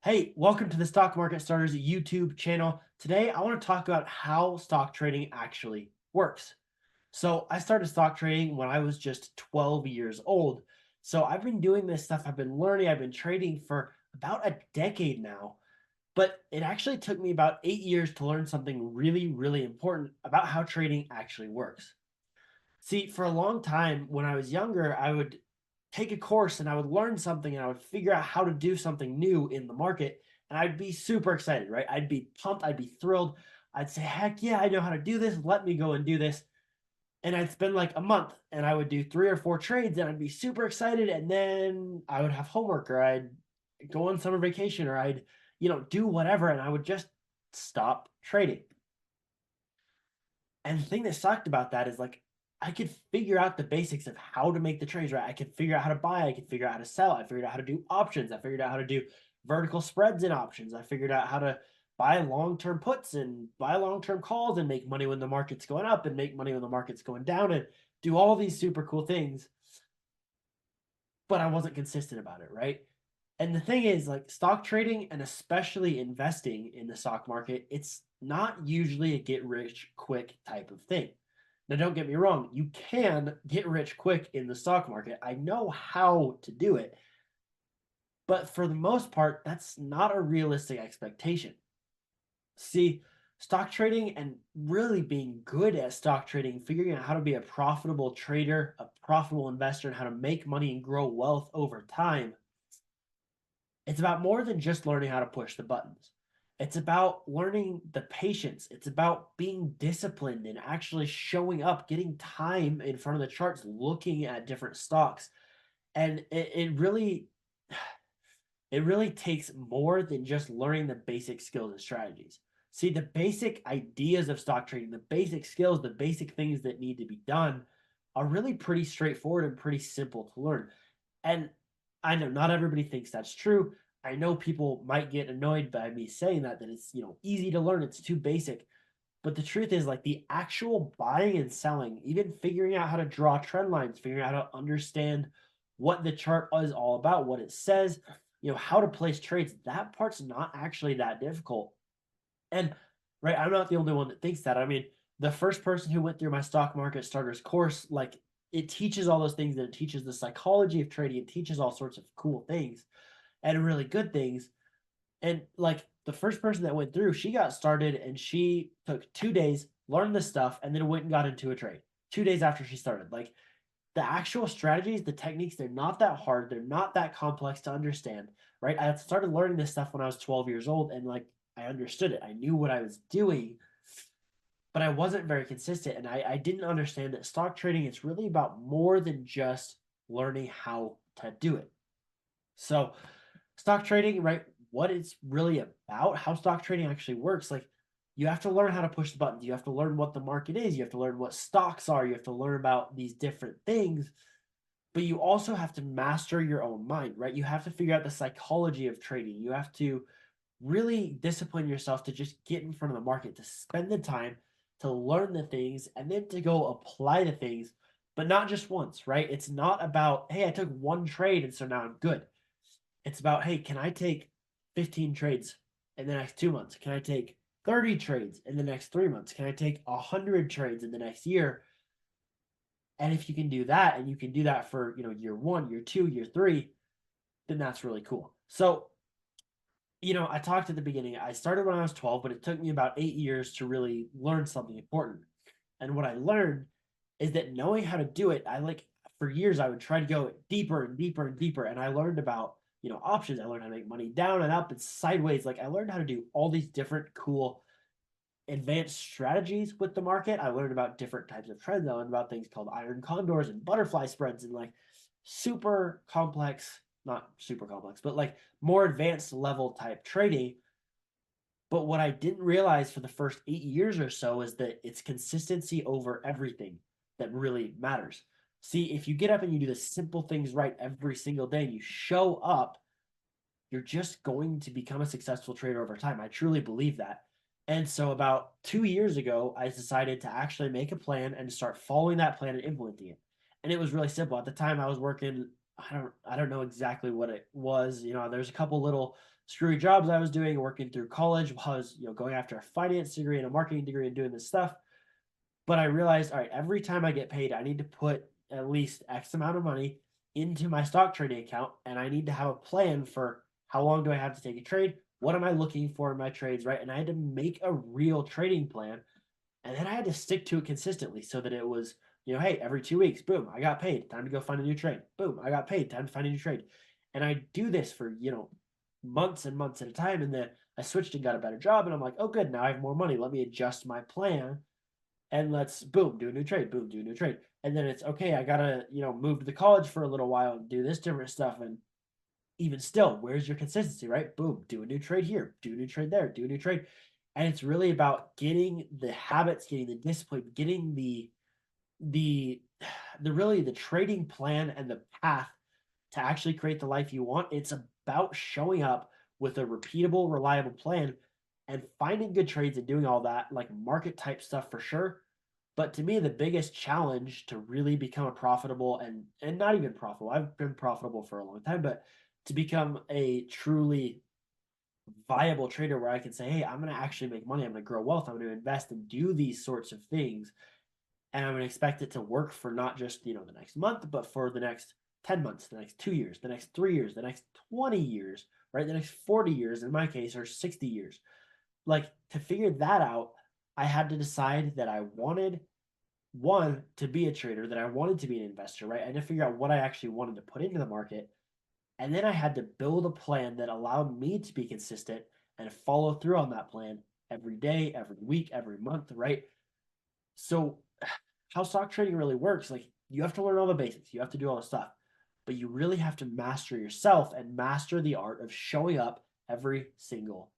Hey, welcome to the Stock Market Starters YouTube channel. Today, I want to talk about how stock trading actually works. So, I started stock trading when I was just 12 years old. So, I've been doing this stuff, I've been learning, I've been trading for about a decade now. But it actually took me about 8 years to learn something really, really important about how trading actually works. See, for a long time when I was younger, I would take a course and I would learn something and I would figure out how to do something new in the market. And I'd be super excited, right? I'd be pumped, I'd be thrilled. I'd say, heck yeah, I know how to do this. Let me go and do this. And I'd spend like a month and I would do 3 or 4 trades and I'd be super excited. And then I would have homework or I'd go on summer vacation or I'd do whatever. And I would just stop trading. And the thing that sucked about that is like I could figure out the basics of how to make the trades, right? I could figure out how to buy, I could figure out how to sell, I figured out how to do options, I figured out how to do vertical spreads in options, I figured out how to buy long-term puts and buy long-term calls and make money when the market's going up and make money when the market's going down and do all these super cool things, but I wasn't consistent about it, right? And the thing is, like stock trading and especially investing in the stock market, it's not usually a get rich quick type of thing. Now, don't get me wrong, you can get rich quick in the stock market. I know how to do it, but for the most part, that's not a realistic expectation. See, stock trading and really being good at stock trading, figuring out how to be a profitable trader, a profitable investor, and how to make money and grow wealth over time, it's about more than just learning how to push the buttons. It's about learning the patience. It's about being disciplined and actually showing up, getting time in front of the charts, looking at different stocks. And it really takes more than just learning the basic skills and strategies. See, the basic ideas of stock trading, the basic skills, the basic things that need to be done are really pretty straightforward and pretty simple to learn. And I know not everybody thinks that's true. I know people might get annoyed by me saying that it's easy to learn, it's too basic. But the truth is, like the actual buying and selling, even figuring out how to draw trend lines, figuring out how to understand what the chart is all about, what it says, how to place trades, that part's not actually that difficult. And right, I'm not the only one that thinks that. I mean, the first person who went through my stock market starters course, like it teaches all those things and it teaches the psychology of trading, it teaches all sorts of cool things and really good things. And like the first person that went through, she got started and she took 2 days, learned the stuff, and then went and got into a trade 2 days after she started. Like the actual strategies, the techniques, they're not that hard. They're not that complex to understand, right? I started learning this stuff when I was 12 years old and like I understood it. I knew what I was doing, but I wasn't very consistent. And I didn't understand that stock trading is really about more than just learning how to do it. So, stock trading, right? What it's really about, how stock trading actually works. Like, you have to learn how to push the buttons. You have to learn what the market is. You have to learn what stocks are. You have to learn about these different things. But you also have to master your own mind, right? You have to figure out the psychology of trading. You have to really discipline yourself to just get in front of the market, to spend the time to learn the things and then to go apply the things, but not just once, right? It's not about, hey, I took one trade and so now I'm good. It's about, hey, can I take 15 trades in the next 2 months? Can I take 30 trades in the next 3 months? Can I take 100 trades in the next year? And if you can do that and you can do that for, year one, year two, year three, then that's really cool. So, I talked at the beginning. I started when I was 12, but it took me about 8 years to really learn something important. And what I learned is that knowing how to do it, for years I would try to go deeper and deeper and deeper. And I learned about, options. I learned how to make money down and up and sideways. Like I learned how to do all these different cool advanced strategies with the market. I learned about different types of trends. I learned about things called iron condors and butterfly spreads and like super complex, not super complex, but like more advanced level type trading. But what I didn't realize for the first 8 years or so is that it's consistency over everything that really matters. See, if you get up and you do the simple things right every single day and you show up, you're just going to become a successful trader over time. I truly believe that. And so about 2 years ago, I decided to actually make a plan and start following that plan and implementing it. And it was really simple. At the time I was working, I don't know exactly what it was. There's a couple little screwy jobs I was doing, working through college while I was, going after a finance degree and a marketing degree and doing this stuff. But I realized, all right, every time I get paid, I need to put at least X amount of money into my stock trading account, and I need to have a plan for how long do I have to take a trade? What am I looking for in my trades, right? And I had to make a real trading plan, and then I had to stick to it consistently so that it was, hey, every 2 weeks, boom, I got paid. Time to go find a new trade. Boom, I got paid. Time to find a new trade. And I do this for, months and months at a time. And then I switched and got a better job. And I'm like, oh, good. Now I have more money. Let me adjust my plan and let's, boom, do a new trade. Boom, do a new trade. And then it's okay. I got to, move to the college for a little while and do this different stuff. And even still, where's your consistency, right? Boom, do a new trade here, do a new trade there, do a new trade. And it's really about getting the habits, getting the discipline, getting the really the trading plan and the path to actually create the life you want. It's about showing up with a repeatable, reliable plan and finding good trades and doing all that, like market type stuff for sure. But to me, the biggest challenge to really become a profitable and not even profitable, I've been profitable for a long time, but to become a truly viable trader where I can say, hey, I'm going to actually make money, I'm going to grow wealth, I'm going to invest and do these sorts of things, and I'm going to expect it to work for not just the next month, but for the next 10 months, the next 2 years, the next 3 years, the next 20 years, right? The next 40 years in my case, or 60 years. Like, to figure that out, I had to decide that I wanted one to be a trader, that I wanted to be an investor, right? I had to figure out what I actually wanted to put into the market. And then I had to build a plan that allowed me to be consistent and follow through on that plan every day, every week, every month, right? So, how stock trading really works, like, you have to learn all the basics, you have to do all the stuff, but you really have to master yourself and master the art of showing up every single